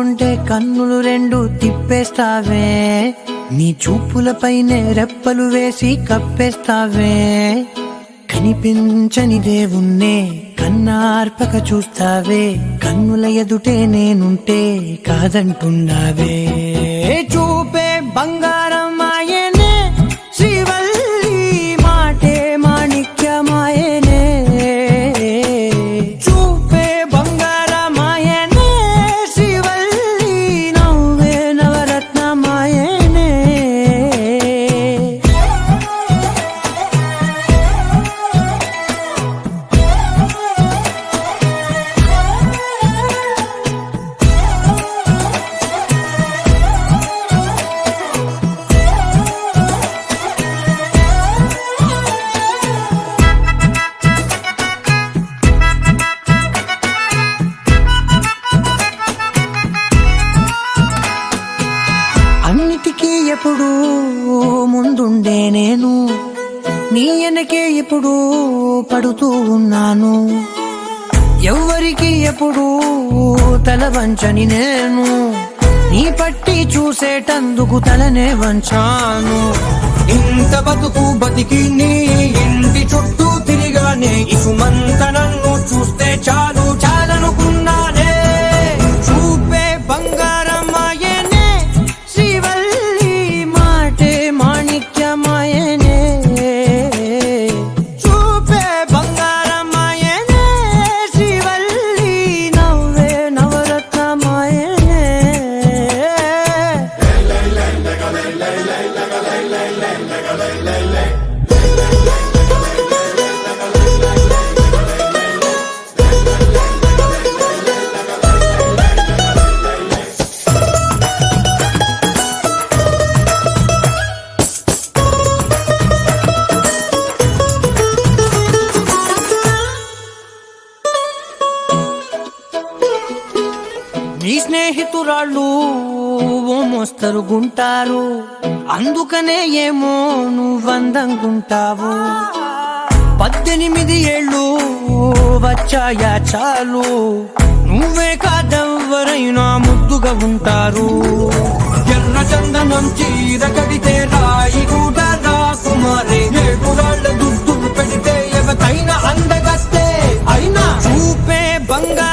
ఉంటే కన్నులు రెండు తిప్పేస్తావే, నీ చూపులపైనే రెప్పలు వేసి కప్పేస్తావే. కనిపించని దేవుణ్ణే కన్నార్పక చూస్తావే, కన్నుల ఎదుటే నేనుంటే కాదంటున్నావే. చూపే బంగారం ఆయనే శ్రీవల్లి, మాటే మాణిక్యమాయనే. చూపే బంగారమాయనే శ్రీవల్లి, నవ్వే నవరత్నమాయనే. అన్నిటికీ ఎప్పుడు ముందుండే నేను, నీ వెనకే ఎప్పుడు పడుతూ ఉన్నాను. ఎవ్వరికి ఎప్పుడు తల వంచని నేను, నీ పట్టి చూసేటందుకు తలనే వంచాను. ఇంత బతుకు బతికి నీ ఇంటి చుట్టూ తిరిగానే, ఇసుమంత నన్ను చూస్తే చాలు చాలనుకున్నానే. చూపే బంగారమాయనే శ్రీవల్లి, మాటే మాణిక్యమాయనే. చూపే బంగారమాయనే శ్రీవల్లి, నవ్వే నవరత్నమాయనే. నీ స్నేహితురాళ్ళు ఓ మోస్తరుగుంటారు, అందుకనే ఏమో నువ్వందంగుంటావు. 18 ఏళ్ళు వచ్చాయా చాలు, నువ్వే కాదెవ్వరైనా ముద్దుగా ఉంటారు. ఎర్ర చందనం చీర కడితే రాయి కూడా రాకుమారే, ఏడురాళ్ళ దుద్దులు పెడితే ఎవతైనా అందగస్తే అయినా. చూపే బంగారం